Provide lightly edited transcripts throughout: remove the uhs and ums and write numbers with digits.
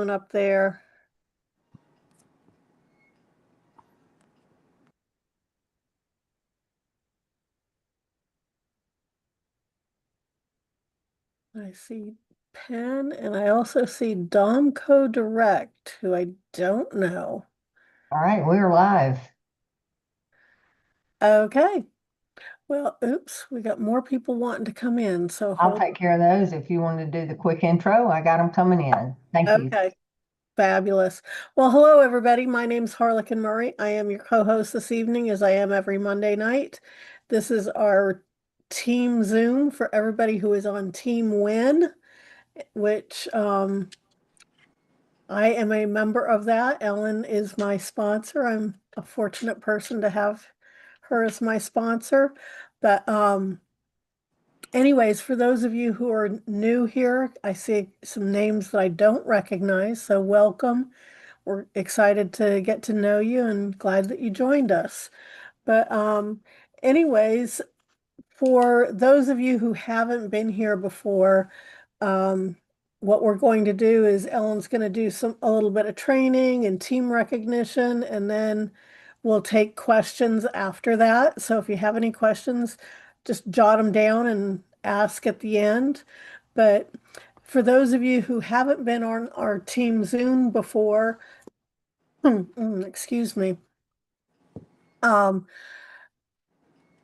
doing up there? I see Penn, and I also see Domco Direct, who I don't know. All right, we're live. Okay. Well, oops, we got more people wanting to come in, so I'll hold. take care of those. If you want to do the quick intro, I got them coming in. Thank you. Okay. Fabulous. Well, hello, everybody. My name's Harlequin Murray. I am your co-host this evening, as I am every Monday night. This is our team Zoom for everybody who is on Team Win, which I am a member of that. Ellen is my sponsor. I'm a fortunate person to have her as my sponsor. But anyways, for those of you who are new here, I see some names that I don't recognize, so welcome. We're excited to get to know you and glad that you joined us. But anyways, for those of you who haven't been here before, um, what we're going to do is Ellen's going to do a little bit of training and team recognition, and then we'll take questions after that. So if you have any questions, just jot them down and ask at the end. But for those of you who haven't been on our team Zoom before, excuse me, um,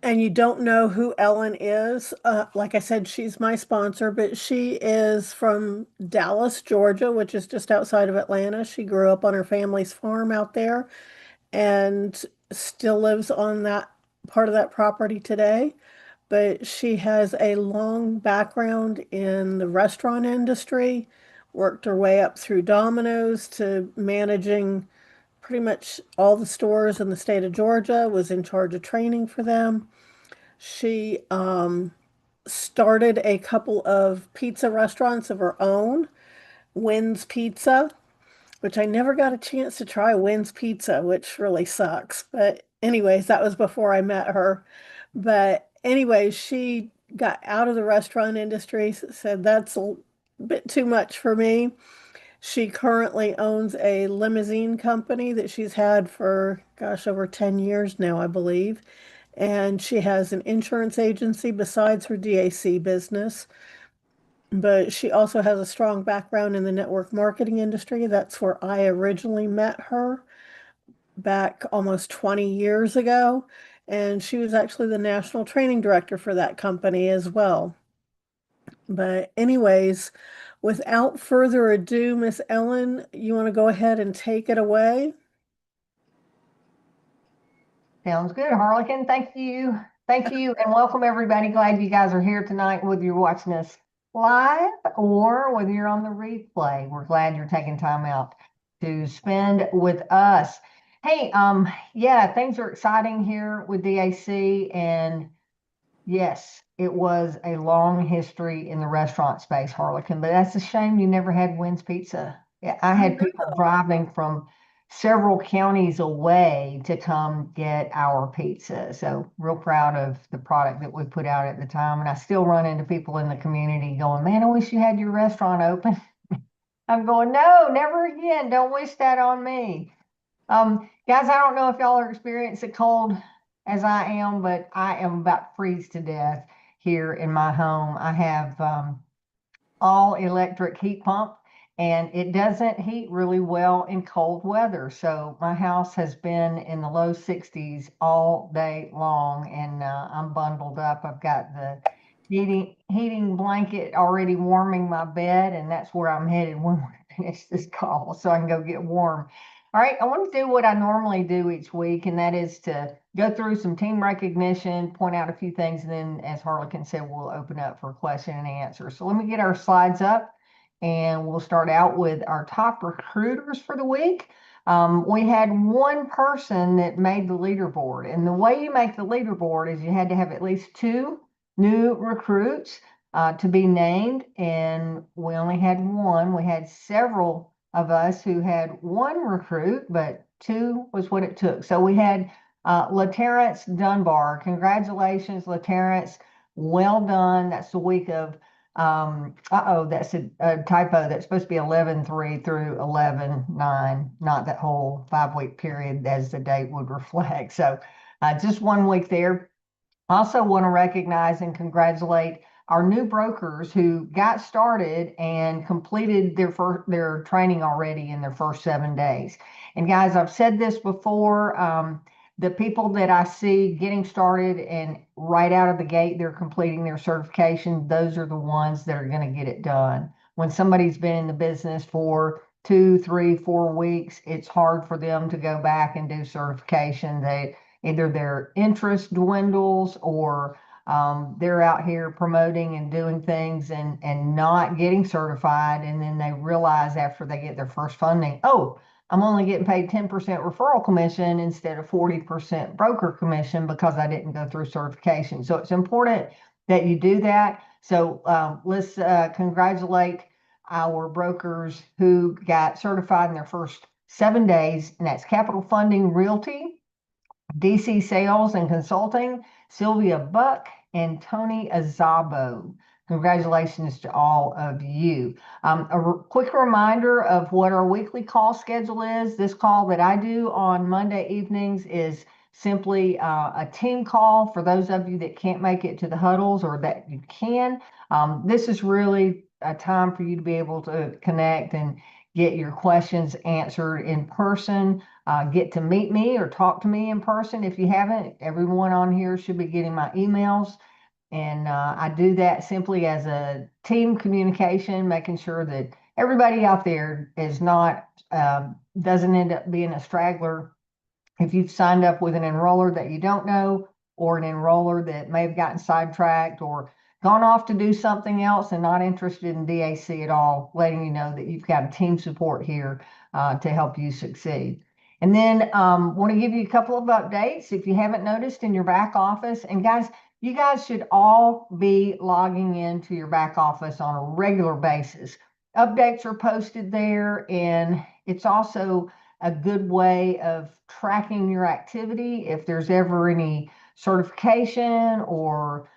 and you don't know who Ellen is, like I said, she's my sponsor, but she is from Dallas, Georgia, which is just outside of Atlanta. She grew up on her family's farm out there and still lives on that part of that property today. But she has a long background in the restaurant industry, worked her way up through Domino's to managing pretty much all the stores in the state of Georgia, was in charge of training for them. She started a couple of pizza restaurants of her own, Wynn's Pizza, which I never got a chance to try Wynn's Pizza, which really sucks. But anyways, that was before I met her. But anyways, she got out of the restaurant industry, said that's a bit too much for me. She currently owns a limousine company that she's had for, gosh, over 10 years now, I believe. And she has an insurance agency besides her DAC business. But she also has a strong background in the network marketing industry. That's where I originally met her back almost 20 years ago. And she was actually the national training director for that company as well. But anyways, without further ado, Miss Ellen, you want to go ahead and take it away? Sounds good, Harlequin. Thank you. Thank you, and welcome everybody. Glad you guys are here tonight, whether you're watching us live or whether you're on the replay. We're glad you're taking time out to spend with us. Hey, yeah, things are exciting here with DAC, and yes, it was a long history in the restaurant space, Harlequin, but that's a shame you never had Wynn's Pizza. Yeah, I I had people know. driving from several counties away to come get our pizza. So real proud of the product that we put out at the time. And I still run into people in the community going, man, I wish you had your restaurant open. I'm going, no, never again. Don't wish that on me. Guys, I don't know if y'all are experiencing cold as I am, but I am about to freeze to death here in my home. I have all electric heat pump and it doesn't heat really well in cold weather. So my house has been in the low 60s all day long and I'm bundled up. I've got the heating blanket already warming my bed, and that's where I'm headed when we finish this call so I can go get warm. All right, I want to do what I normally do each week, and that is to go through some team recognition, point out a few things, and then, as Harlequin said, we'll open up for question and answer. So let me get our slides up, and we'll start out with our top recruiters for the week. We had one person that made the leaderboard, and the way you make the leaderboard is you had to have at least two new recruits to be named, and we only had one. We had several of us who had one recruit, but two was what it took. So we had LaTerrence Dunbar. Congratulations, LaTerrence. Well done. That's the week of That's a typo. That's supposed to be 11/3 through 11/9, not that whole 5-week period as the date would reflect. So just 1 week there. Also want to recognize and congratulate our new brokers who got started and completed their training already in their first 7 days. And guys, I've said this before. The people that I see getting started and right out of the gate, they're completing their certification. Those are the ones that are going to get it done. When somebody's been in the business for 2, 3, 4 weeks, it's hard for them to go back and do certification. Either their interest dwindles or they're out here promoting and doing things and not getting certified. And then they realize after they get their first funding, oh, I'm only getting paid 10% referral commission instead of 40% broker commission because I didn't go through certification. So it's important that you do that. So let's congratulate our brokers who got certified in their first 7 days, and that's Capital Funding Realty, DC Sales and Consulting, Sylvia Buck, and Tony Azabo. Congratulations to all of you. Quick reminder of what our weekly call schedule is. This call that I do on Monday evenings is simply a team call for those of you that can't make it to the huddles or that you can. This is really a time for you to be able to connect and get your questions answered in person. Get to meet me or talk to me in person. If you haven't, everyone on here should be getting my emails. And I do that simply as a team communication, making sure that everybody out there is not, doesn't end up being a straggler. If you've signed up with an enroller that you don't know, or an enroller that may have gotten sidetracked or gone off to do something else and not interested in DAC at all, letting you know that you've got a team support here to help you succeed. And then want to give you a couple of updates if you haven't noticed in your back office. And guys, you guys should all be logging into your back office on a regular basis. Updates are posted there, and it's also a good way of tracking your activity. If there's ever any certification or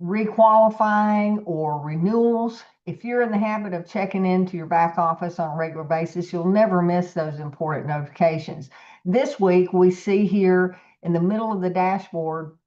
requalifying or renewals, if you're in the habit of checking into your back office on a regular basis, you'll never miss those important notifications. This week, we see here in the middle of the dashboard,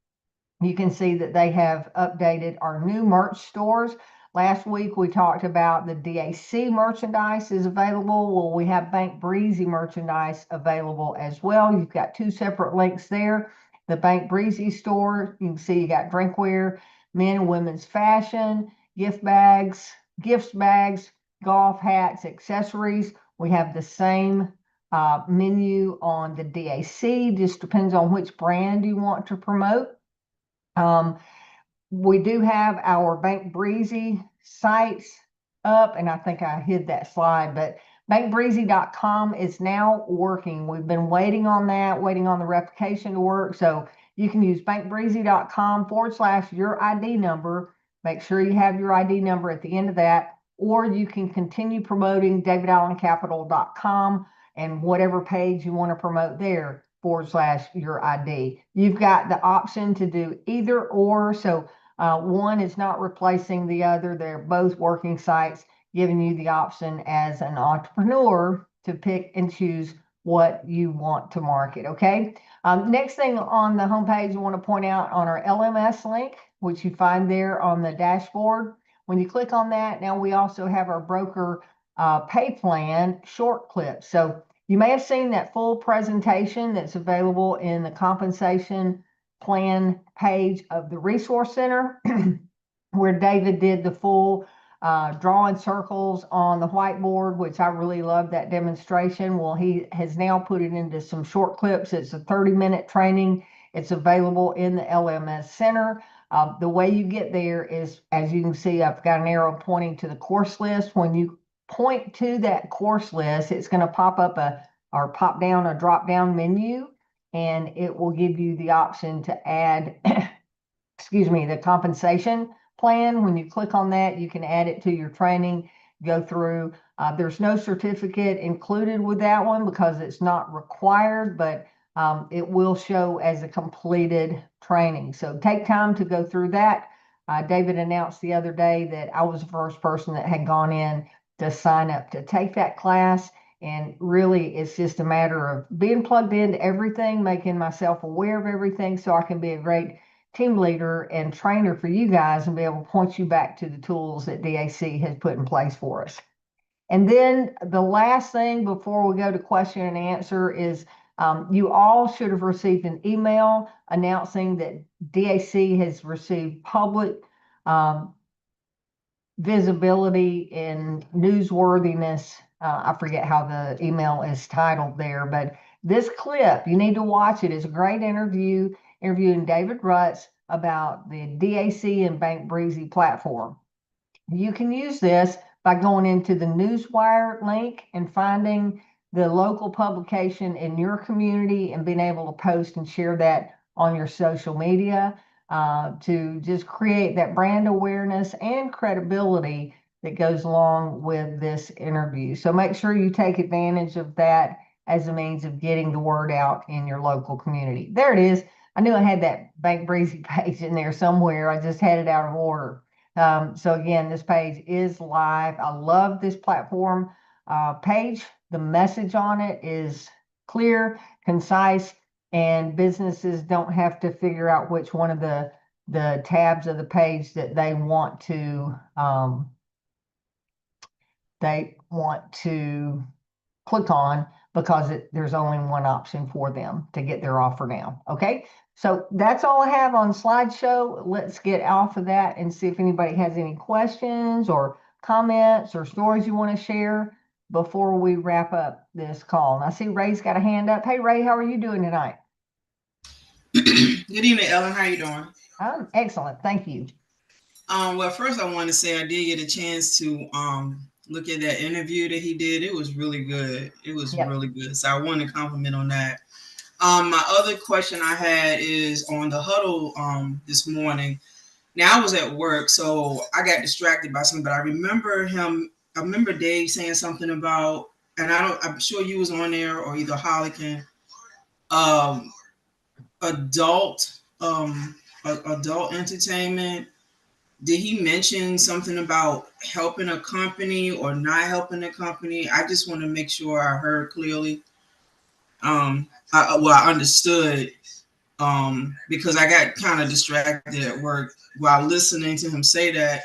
you can see that they have updated our new merch stores. Last week, we talked about the DAC merchandise is available. Well, we have Bank Breezy merchandise available as well. You've got 2 separate links there. The Bank Breezy store, you can see you got drinkware, men and women's fashion, gifts bags, golf hats, accessories. We have the same menu on the DAC. Just depends on which brand you want to promote. We do have our Bank Breezy sites up, and I think I hid that slide, but bankbreezy.com is now working. We've been waiting on that, waiting on the replication to work. So you can use bankbreezy.com/your ID number. Make sure you have your ID number at the end of that, or you can continue promoting davidallencapital.com and whatever page you want to promote there /your ID. You've got the option to do either or. So one is not replacing the other. They're both working sites, giving you the option as an entrepreneur to pick and choose what you want to market. Okay. Next thing on the homepage, I want to point out on our LMS link, which you find there on the dashboard. When you click on that, now we also have our broker pay plan short clips. So you may have seen that full presentation that's available in the compensation plan page of the Resource Center, where David did the full drawing circles on the whiteboard, which I really love that demonstration. Well, he has now put it into some short clips. It's a 30-minute training. It's available in the LMS Center. The way you get there is, as you can see, I've got an arrow pointing to the course list. When you point to that course list, it's going to pop up drop down menu, and it will give you the option to add the compensation plan. When you click on that, you can add it to your training, go through. There's no certificate included with that one because it's not required, but it will show as a completed training. So take time to go through that. David announced the other day that I was the first person that had gone in to sign up to take that class. And really, it's just a matter of being plugged into everything, making myself aware of everything so I can be a great team leader and trainer for you guys and be able to point you back to the tools that DAC has put in place for us. And then the last thing before we go to question and answer is you all should have received an email announcing that DAC has received public visibility and newsworthiness. I forget how the email is titled there, but this clip, you need to watch it. It's a great interview, interviewing David Rutz about the DAC and Bank Breezy platform. You can use this by going into the Newswire link and finding the local publication in your community and being able to post and share that on your social media to just create that brand awareness and credibility that goes along with this interview. So make sure you take advantage of that as a means of getting the word out in your local community. There it is. I knew I had that Bank Breezy page in there somewhere. I just had it out of order. So again, this page is live. I love this platform page. The message on it is clear, concise, and businesses don't have to figure out which one of the tabs of the page that they want to click on, because there's only one option for them to get their offer now. Okay, so that's all I have on slideshow. Let's get off of that and see if anybody has any questions or comments or stories you want to share before we wrap up this call. And I see Ray's got a hand up. Hey Ray, how are you doing tonight? Good evening, Ellen. How are you doing? I'm excellent, thank you. Well, first I want to say I did get a chance to look at that interview that he did. It was really good. It was really good. So I want to compliment on that. My other question I had is on the huddle this morning. Now I was at work, so I got distracted by something, but I remember Dave saying something about, and I'm sure you was on there or either Hollican, um, adult adult entertainment. Did he mention something about helping a company or not helping a company? I just want to make sure I heard clearly. I understood because I got kind of distracted at work while listening to him say that,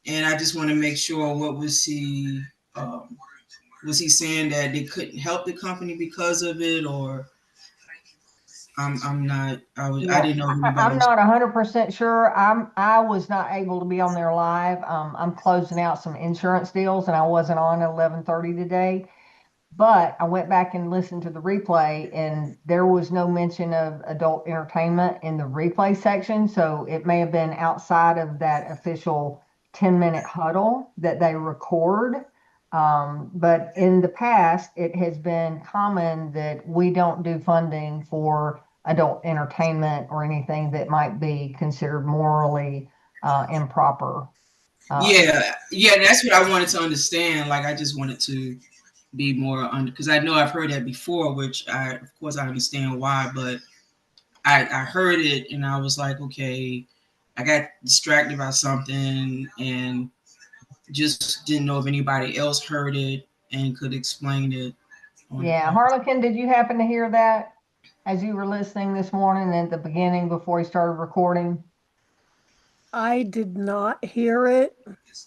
and I just want to make sure what was he saying that they couldn't help the company because of it, or I'm not. I didn't know anybody. I'm not 100% sure. I was not able to be on there live. I'm closing out some insurance deals, and I wasn't on at 11:30 today. But I went back and listened to the replay, and there was no mention of adult entertainment in the replay section. So it may have been outside of that official 10-minute huddle that they record. But in the past, it has been common that we don't do funding for adult entertainment or anything that might be considered morally improper. Yeah, that's what I wanted to understand. Like, I just wanted to be more under, because I know I've heard that before, which of course I understand why, but I heard it and I was like, okay, I got distracted by something and just didn't know if anybody else heard it and could explain it. Yeah, Harlequin, did you happen to hear that as you were listening this morning at the beginning before he started recording? I did not hear it,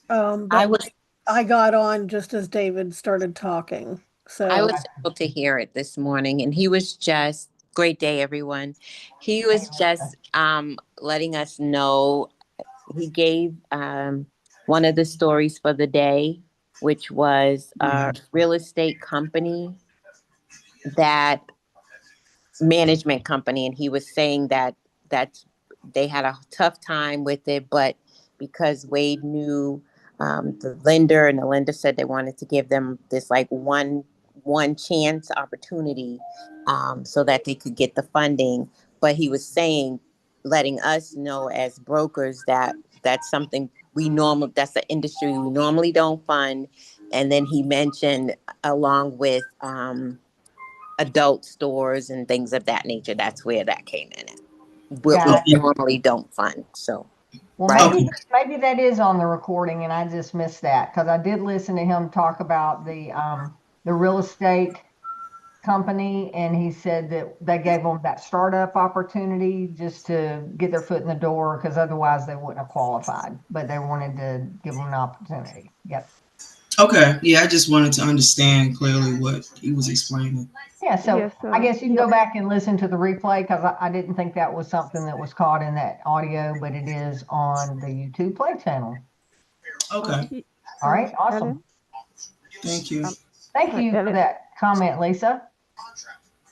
but I got on just as David started talking. So I was able to hear it this morning, and he was just great day, everyone. He was just letting us know. He gave one of the stories for the day, which was a real estate company, that management company, and he was saying that they had a tough time with it, but because Wade knew the lender, and the lender said they wanted to give them this like one chance opportunity so that they could get the funding. But he was saying, letting us know as brokers that that's something that's the industry we normally don't fund. And then he mentioned, along with adult stores and things of that nature, that's where that came in at. What we normally don't fund. So Well, Right. maybe that is on the recording and I just missed that because I did listen to him talk about the real estate company, and he said that they gave them that startup opportunity just to get their foot in the door because otherwise they wouldn't have qualified, but they wanted to give them an opportunity. Yep. Okay. Yeah, I just wanted to understand clearly what he was explaining. Yeah, so Yes, I guess you can go back and listen to the replay because I didn't think that was something that was caught in that audio, but it is on the YouTube Play channel. Okay. All right, awesome. Ellen, Thank you. Thank you for Ellen, that comment, Lisa.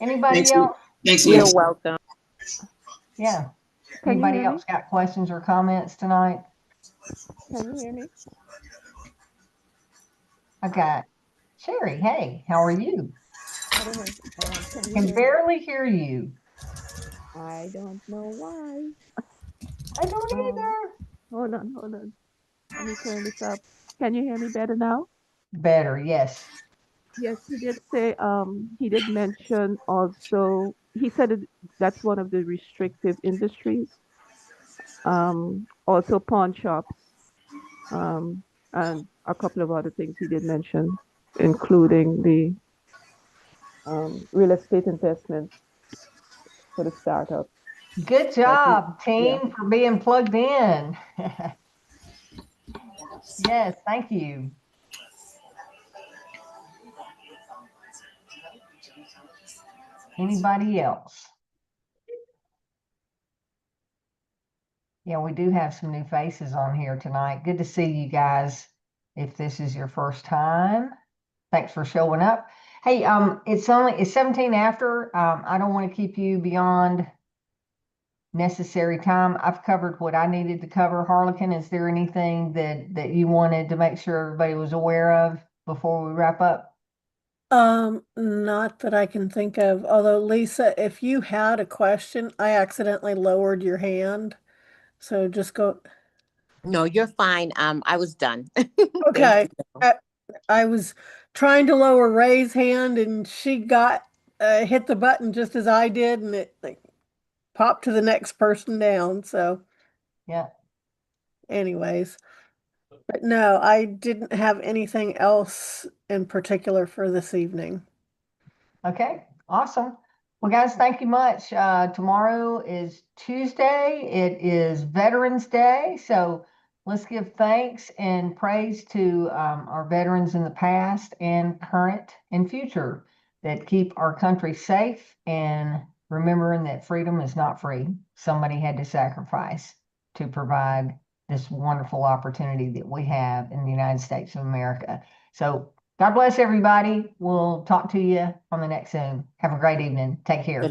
Anybody Thanks, else? thanks, You're Lisa. welcome. Yeah. can you Anybody hear me? else got questions or comments tonight? Can you hear me? I got Sherry. Hey, how are you? I don't know. Can you Can hear me? barely hear you. I don't know why. I don't Um, either. hold on. Let me turn this up. Can you hear me better now? Better, yes. Yes, he did say, he did mention also, he said that's one of the restrictive industries. Also pawn shops, and a couple of other things he did mention, including the real estate investments for the startup. Good That he, job, yeah. team, for being plugged in. Yes, thank you. Anybody else? Yeah, we do have some new faces on here tonight. Good to see you guys. If this is your first time, thanks for showing up. Hey, it's 17 after. I don't want to keep you beyond necessary time. I've covered what I needed to cover. Harlequin, is there anything that you wanted to make sure everybody was aware of before we wrap up? Not that I can think of. Although, Lisa, if you had a question, I accidentally lowered your hand. So just go. No, you're fine. I was done. Thank Okay. you. I was trying to lower Ray's hand and she got hit the button just as I did, and it like popped to the next person down. So, Yeah. anyways, but no, I didn't have anything else in particular for this evening. Okay, awesome. Well, guys, thank you much. Tomorrow is Tuesday. It is Veterans Day. So let's give thanks and praise to our veterans in the past and current and future that keep our country safe, and remembering that freedom is not free. Somebody had to sacrifice to provide this wonderful opportunity that we have in the United States of America. So God bless everybody. We'll talk to you on the next Zoom. Have a great evening. Take care.